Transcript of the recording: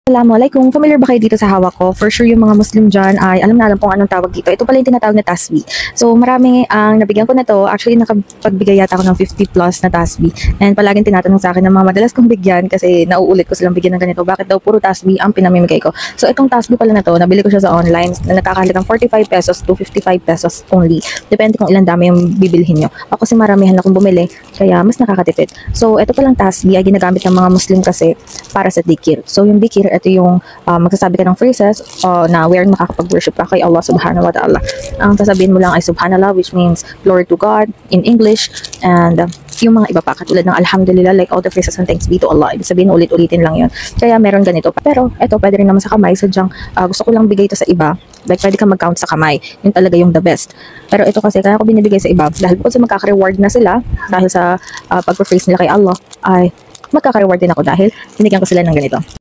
Assalamualaikum. Familiar ba kayo dito sa hawak ko? For sure yung mga Muslim dyan ay alam na alam kung anong tawag dito. Ito pala yung tinatawag na tasbih. So marami ang nabigyan ko na to. Actually nakapagbigay yata ako ng 50 plus na tasbih. And palaging tinatanong sa akin ng mga madalas kong bigyan kasi nauulit ko silang bigyan ng ganito. Bakit daw puro tasbih ang pinamimigay ko? So itong tasbih pala na to, nabili ko siya sa online na nakakahalagang 45 pesos to 55 pesos only. Depende kung ilan dami yung bibilhin nyo. Ako kasi maramihan akong bumili kaya mas nakakatipid. So ito palang tasbih ay ginagamit ng mga Muslim kasi para sa dhikr. So yung dhikr, ito yung magsasabi ka ng phrases na where makakapag-worship ka kay Allah subhanahu wa ta'ala. Ang sasabihin mo lang ay subhanallah, which means glory to God in English, and yung mga iba pa katulad ng alhamdulillah, like all the phrases and thanks be to Allah. Ibig sabihin ulit-ulitin lang yun. Kaya meron ganito pa. Pero ito pwede rin naman sa kamay, sadyang gusto ko lang bigay ito sa iba. Like pwede ka mag-count sa kamay. Yun talaga yung the best. Pero ito kasi kaya ko binibigay sa iba dahil bukod sa magkaka-reward na sila dahil sa pag-phrase nila kay Allah, ay magkaka-reward din ako dahil binigyan ko sila ng ganito.